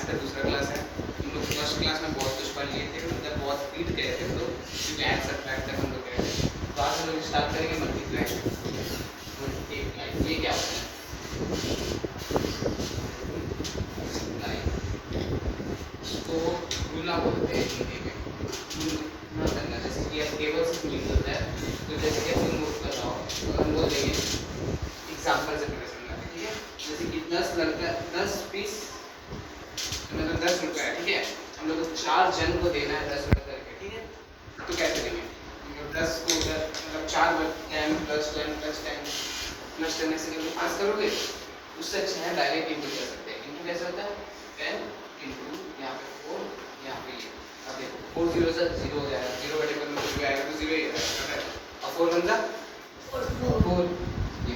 का दूसरा क्लास है। हम लोग फर्स्ट क्लास में बहुत कुछ पढ़ लिए थे, मतलब बहुत पीट गए थे, तो क्योंकि ऐड सब्ट्रैक्ट तक हम लोग गए थे। तो आज हम लोग स्टार्ट करेंगे मल्टीप्लाई। ये क्या होता है? इसको गुना बोलते हैं हिंदी में, गुना करना। जैसे कि अब टेबल से गुणित होता है, तो जैसे कि हम नोट कर रहा हो तो हम बोल देंगे एग्जाम्पल से पहले समझना है, ठीक है। जैसे कि 10 पीस मतलब 10 रुपये है, ठीक है। हम लोग को 4 जन को देना है 10 रुपये करके, ठीक है। तो कैसे देंगे? 10 को मतलब 4 10 प्लस 10 प्लस 10 प्लस 10 ऐसे करके पास करोगे, उससे अच्छा है डायरेक्ट इंटू कर सकते हैं। इंटू कैसे होता है? 10 इंटू यहाँ पे 4, यहाँ पे ये। अब देखो 4 0 से 0 हो जाएगा, 0 का टेबल में 0 आएगा तो 0 ही आएगा। और 4 बन जा 4, ये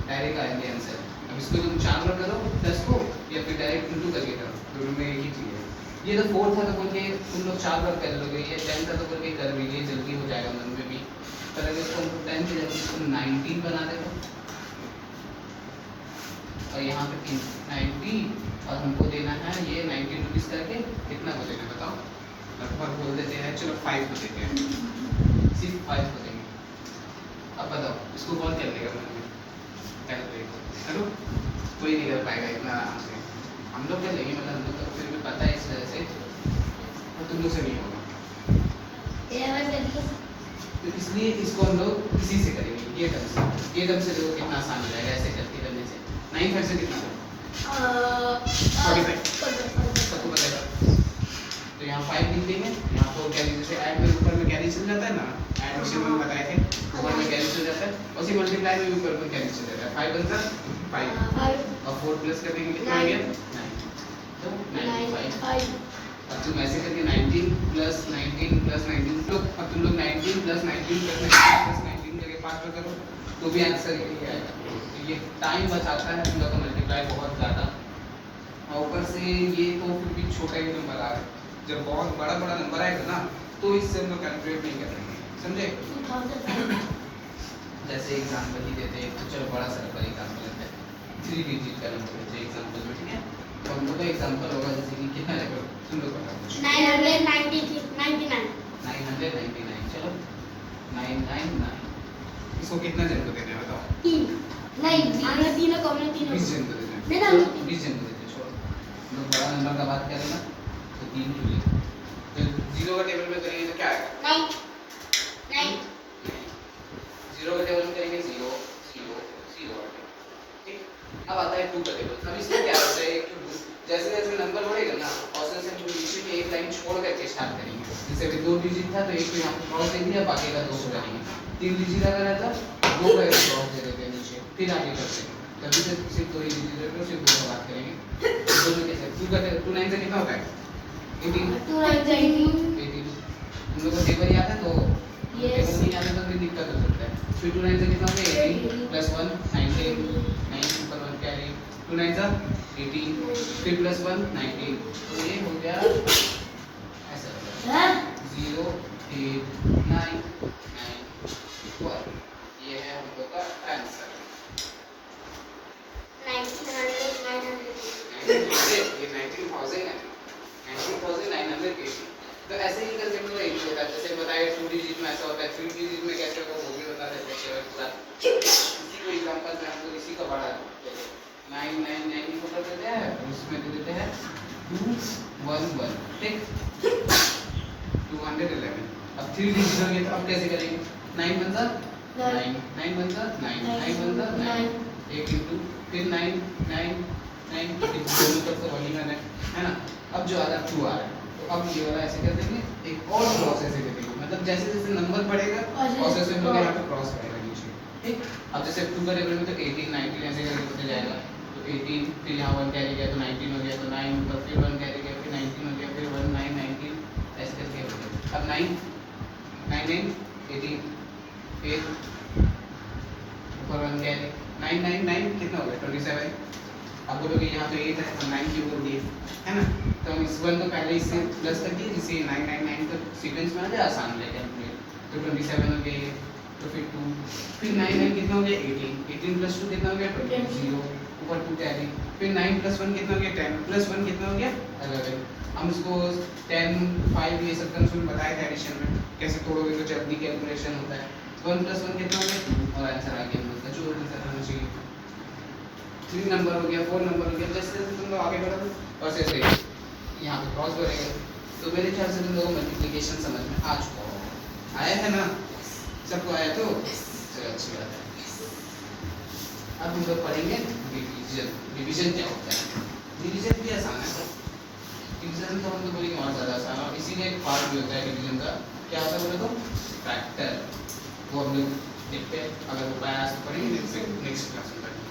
डायरेक्ट आएंगे आंसर। अब इसको तुम 4 बार करो 10 को, या फिर डायरेक्ट इंटू करके करो, दोनों में एक ही चीज़ है। ये तो 4 था तो बोल के तुम लोग 4 बार कर लोगे, ये 10 था तो बोल के कर भी, ये जल्दी हो जाएगा मन में भी। पर अगर इसको 10 की जगह इसको 19 बना दे तो, और यहाँ पे 90, और हमको देना है ये 90 रुपीज़ करके। कितना को देना बताओ? लगभग बोल देते हैं, चलो 5 को देते हैं, सिर्फ 5 को देंगे। अब बताओ इसको कौन कर लेगा मन में? चलो कोई नहीं कर पाएगा इतना आराम से, हम लोग कर लेंगे, मतलब हम लोग को फिर भी पता है इस वजह से, और तुम लोग से नहीं होगा। तो इसलिए इसको हम लोग इसी से करेंगे, ये ढंग से। ये ढंग से देखो कितना आसान हो जाएगा ऐसे करके करने से। 9 5 से कितना होगा? 45 सबको पता है। तो यहाँ 5 लिख देंगे, यहाँ 4 कैरी, जैसे ऐड में ऊपर में कैरी चल जाता है ना, एडिशन में बताए थे, ऊपर में कैरी चल जाता है, उसी मल्टीप्लाई में ऊपर में कैरी चल जाता है। 5 बनता है 5, और 4 प्लस कर देंगे कितना आ गया? 9, तो 95। अब तुम ऐसे करके 19 प्लस 19 प्लस 19 लोग, अब तुम लोग 19 प्लस 19 प्लस 19 प्लस 19 करके 5 पर करो तो भी आंसर यही आएगा। तो ये टाइम बचाता है तुम लोग का मल्टीप्लाई बहुत ज़्यादा। और ऊपर से ये तो फिर भी छोटा ही नंबर आ रहा है, जब बहुत बड़ा बड़ा नंबर आएगा ना तो इससे हम लोग कैलकुलेट नहीं करेंगे, समझे? जैसे एग्जाम्पल ही देते हैं, तो चलो बड़ा सा नंबर एग्जाम्पल लेते हैं, 3 डिजिट का नंबर है एग्जाम्पल में, ठीक है। तो हम लोग का एग्जाम्पल होगा जैसे कि कितना लेकर तुम लोग बताओ? 999। चलो 999, इसको कितना जन को देना है बताओ? 3 नहीं, हमने तीनों को 20 जन को देना है। नहीं ना, 20 जन को देते हैं, छोड़ो। हम लोग बड़ा नंबर का बात करें ना तो 3 क्यों ले, तो 0 का टेबल में करेंगे तो क्या आएगा? 9 0 का टेबल में करेंगे 0 0 0, ठीक। अब आता है 2 का टेबल। अब इसमें क्या होता है, जैसे जैसे नंबर बढ़ेगा ना और से हम नीचे में एक लाइन छोड़ करके स्टार्ट करेंगे। जैसे अभी 2 डिजिट था तो एक को यहाँ पे क्रॉस दे दिया, बाकी का 2 हो जाएंगे। 3 डिजिट अगर रहता 2 का क्रॉस दे देते हैं नीचे, फिर आगे करते हैं। तभी से सिर्फ 2 ही डिजिट रहते हैं, सिर्फ 2 का बात करेंगे। दोनों कैसे 2 का 2 9 से कितना होता है? 18। 18 हम लोग को टेबल याद है तो टेबल नहीं याद है तो फिर दिक्कत हो सकता है। फिर 2 9 से कितना हो गया? 18 प्लस 1 19, 9 ऊपर 1 कैरी, 2 9 सा 18, फिर प्लस 1 19, तो ये हो गया ऐसा 0 8 9 9 1। ये है हम लोग का आंसर। 19,980 तो ऐसे ही करके मतलब एक होता है। जैसे बताया 2 डिजिट में ऐसा होता है, 3 डिजिट में कैसे होगा वो भी बता देते हैं पूरा। इसी को एग्जांपल में हम लोग इसी का बड़ा 999 को कर देते हैं, उसमें दे देते हैं 211, ठीक 211। अब 3 डिजिट हो गया तो अब कैसे करेंगे? 9 बनता 9 9 बनता 9 9 बनता 9, 1 इंटू फिर 9 9 9 दोनों तरफ से वही है ना। अब जो आ रहा है 2 आ रहा है, तो अब ये वाला ऐसे कर देंगे, एक और क्रॉस ऐसे कर देंगे, मतलब जैसे जैसे नंबर बढ़ेगा और जैसे हम लोग यहाँ पे क्रॉस करेगा नीचे, ठीक। अब जैसे 2 का टेबल में तो 18 19 ऐसे करके होते जाएगा, तो 18 फिर यहाँ 1 कैरी गया तो 19 हो गया, तो 9 ऊपर फिर 1 कैरी गया फिर 19 हो गया, फिर 1 9 19 ऐसे करके हो गया। अब 9 9 9 18 फिर ऊपर 1 कैरी 9 9 9 कितना हो गया? 27। अब बोलोगे यहाँ तो 8 है तो 9 क्यों बोल दिए, है ना। तो हम इस 1 को पहले इससे प्लस कर दिए, जिससे 999 का सीक्वेंस में आ जाए, आसान रहेगा अपने। तो 27 हो गए, तो फिर 2 फिर 9 9 कितना हो गया? 18 18 प्लस 2 कितना हो गया? 20। ऊपर 2 कैरी, फिर 9 + 1 कितना हो गया 10 + 1 कितना हो गया 11। हम इसको 10 5 ये सब कंसेप्ट बताए थे एडिशन में, कैसे तोड़ोगे तो जल्दी कैलकुलेशन होता है। 1 + 1 कितना हो गया 2 और आंसर आ गया हम लोग का जो आंसर आना चाहिए। 3 नंबर हो गया 4 नंबर हो गया, जैसे जैसे तुम लोग आगे बढ़ोगे और जैसे यहाँ पे क्रॉस करेंगे तो मेरे ख्याल से तुम लोगों को मल्टीप्लिकेशन समझ में आ चुका होगा। आया है ना, सबको आया तो चलो अच्छी बात है। अब हम लोग पढ़ेंगे डिवीजन। डिवीजन क्या होता है? डिवीजन भी आसान है, डिवीजन तो हम लोग बोलेंगे और ज़्यादा आसान है, और इसीलिए एक पार्ट भी होता है डिवीजन का। क्या होता है बोले तो फैक्टर, वो हम लोग देखते हैं, अगर वो पाया तो पढ़ेंगे नेक्स्ट क्लास में पढ़ेंगे।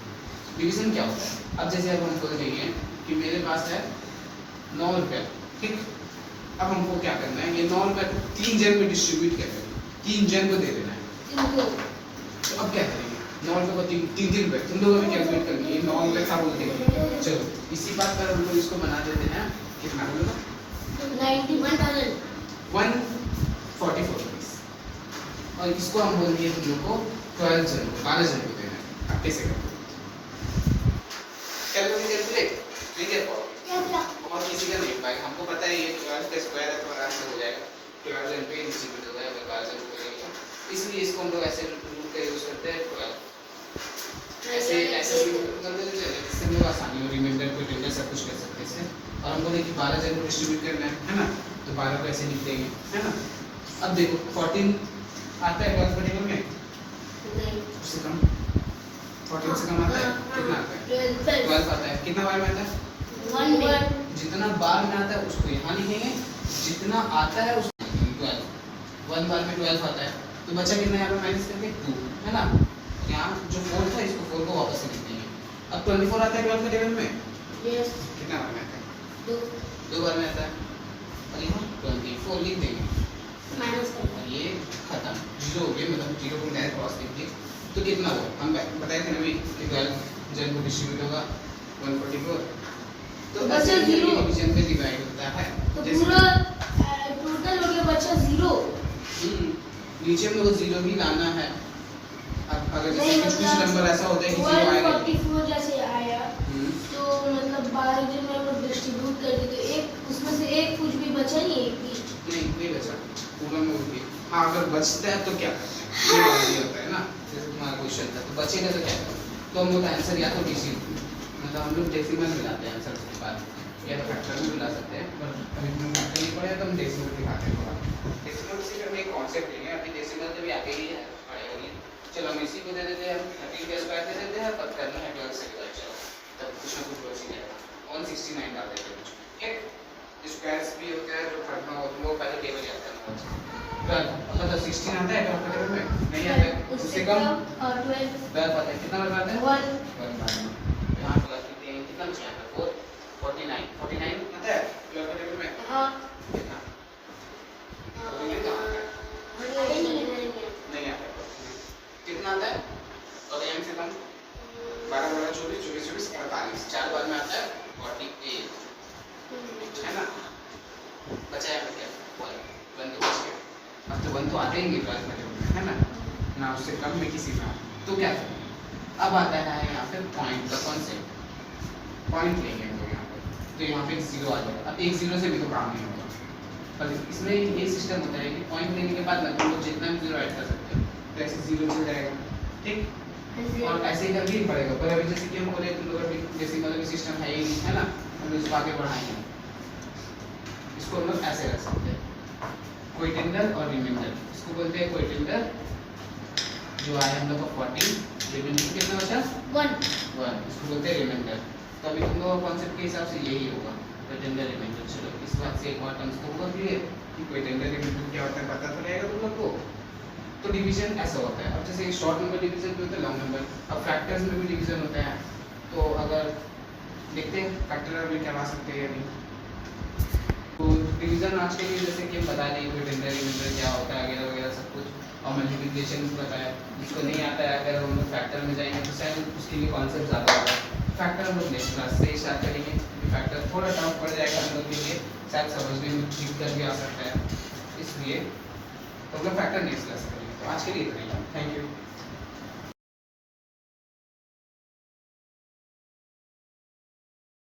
डिवीजन क्या होता है? अब जैसे अब हमको देखेंगे कि मेरे पास है 9 रुपये, ठीक। अब हमको क्या करना है, ये 9 रुपये को 3 जन में डिस्ट्रीब्यूट करना है, 3 जन को दे देना है। तो अब क्या करेंगे, 9 रुपये को 3 रुपये तुम लोग अभी कैलकुलेट करेंगे, ये 9 रुपये था बोलते हैं। चलो इसी बात पर हम लोग इसको बना देते हैं, कितना बोलो 91,000 144 रुपीस, और इसको हम बोल दिए तुम लोग को 12 जन को 12 जन को देना है। अब कैसे करोगे कैलकुलेट नहीं कर पाओगे और किसी का नहीं पाएगा, हमको पता है ये 12 का स्क्वायर है तो आराम से हो जाएगा, 12 जन पे डिस्ट्रीब्यूट हो जाएगा, 12 जन को करेंगे, इसलिए इसको हम लोग ऐसे रूल का यूज करते हैं 12। ऐसे ऐसे करते हैं जिससे हम लोग आसानी हो, रिमाइंडर को टेंडर सब कुछ कर सकते हैं इससे। और हमको देखिए 12 जन को डिस्ट्रीब्यूट करना है ना, तो 12 को ऐसे लिख देंगे, है ना। अब देखो 14 आता है 12 टेबल में, उससे कम 14 से कम आता है, कितना आता है 12 आता है, कितना बार में आता है 1 जितना बार में आता है उसको यहाँ लिखेंगे, जितना आता है उसको 12, 1 बार में 12 आता है, तो बचा कितना यहाँ पे माइनस करके 2, है ना। यहाँ जो 4 था इसको 4 को वापस से लिख देंगे। अब 24 आता है 12 के टेबल में, कितना बार में आता है 2 बार में आता है, और यहाँ 24 लिख देंगे और ये खत्म, जीरो हो गया, मतलब जीरो को डायरेक्ट क्रॉस लिख दिए, तो कितना हुआ हम बताए थे ना अभी कि 12 जन को डिस्ट्रीब्यूट होगा 144, तो बचा ऐसे zero। डिवीजन पे डिवाइड होता है। तो जैसे पूरा टोटल हो गया बचा 0। नीचे में वो 0 भी लाना है। अब अगर जैसे नहीं, कुछ कुछ मतलब नंबर ऐसा होता है कि 0 आएगा 144 जैसे आया तो मतलब 12 जन में हम लोग डिस्ट्रीब्यूट कर दिए, तो एक उसमें से एक कुछ भी बचा नहीं, एक भी नहीं बचा, पूरा में हो गया। हाँ अगर बचता है तो क्या करते हैं, ये वाला भी होता है ना, जैसे तुम्हारा क्वेश्चन था तो बचेगा तो क्या करें, तो हम लोग आंसर या तो DC मतलब हम लोग डेसिमल मिलाते हैं आंसर के बाद, या तो फैक्टर में मिला सकते हैं, पर अभी तुम फैक्टर नहीं पढ़े तो हम डेसिमल दिखाते हैं थोड़ा। डेसिमल से करने एक कॉन्सेप्ट लेंगे, अभी डेसिमल से भी आगे ही है पढ़ेंगे। चलो हम इसी को दे देते हैं, 13 का स्क्वायर दे देते हैं, पर करना है 12 से डिवाइड, चलो तब कुछ ना कुछ बच ही जाएगा, 169 डाल देते हैं, ठीक। स्क्वायर्स भी होता है जो पढ़ना हो तो वो पहले टेबल याद करना होता है। 12 मतलब 16 आता है क्या टेबल में, नहीं आता है, उससे कम 12 आता है, कितना बार आता है 1 बार में। यहाँ प्लस लिखते हैं, कितना बचा है 4 49 आता है लोअर टेबल में, हाँ कितना 49 कहाँ आता है, नहीं आता है, कितना आता है और m से कम 12 12 24 24 24 48 4 बार में आता है 48, है ना। बचा है क्या 1 तो बच गया, अब तो 1 तो आते ही नहीं 12 में, है ना, ना उससे कम में किसी में, तो क्या करें। अब आता है यहाँ पे पॉइंट का कॉन्सेप्ट, पॉइंट लेंगे हम लोग यहाँ पे, तो यहाँ पे 0 आ जाएगा। अब एक 0 से भी तो काम नहीं होगा, पर इसमें ये सिस्टम होता है कि पॉइंट लेने के बाद ना तुम लोग जितना भी 0 ऐड कर सकते हो, तो ऐसे 0 चल जाएगा, ठीक। और ऐसे ही करके ही पड़ेगा, पर अभी जैसे कि हम बोले तुम लोग अभी जैसे मतलब सिस्टम है ही नहीं, है ना, हम लोग इसको आगे बढ़ाएंगे, इसको हम लोग ऐसे रख सकते हैं, कोइटेंडर और रिमाइंडर, इसको बोलते हैं कोइटेंडर जो आया हम लोग का 14, रिमाइंडर कितना बचा 1, इसको बोलते हैं रिमाइंडर। तो अभी तुम लोग कॉन्सेप्ट के हिसाब से यही होगा कोइटेंडर रिमाइंडर। चलो इस बात से एक बार टर्म्स तो होगा क्लियर कि कोइटेंडर रिमाइंडर क्या होता है, पता तो रहेगा तुम लोग को। तो डिवीजन ऐसा होता है। अब जैसे शॉर्ट नंबर डिवीजन भी होता है, लॉन्ग नंबर, अब फैक्टर्स में भी डिवीजन होता है, तो अगर देखते हैं फैक्टर में क्या ला सकते हैं अभी, तो डिवीजन आज के लिए जैसे कि हम बता दें कोइटेंडर रिमाइंडर क्या होता है वगैरह वगैरह सब कुछ, और मल्टीप्लिकेशन भी बताया। जिसको नहीं आता है अगर हम लोग फैक्टर में जाएंगे तो शायद उसके लिए कॉन्सेप्ट ज़्यादा होगा। फैक्टर हम लोग नेक्स्ट क्लास से स्टार्ट करेंगे, फैक्टर थोड़ा टफ पड़ जाएगा हम लोग के लिए, शायद समझने में दिक्कत भी आ सकता है, इसलिए तो हम लोग फैक्टर नेक्स्ट क्लास करेंगे। तो आज के लिए इतना ही, थैंक यू।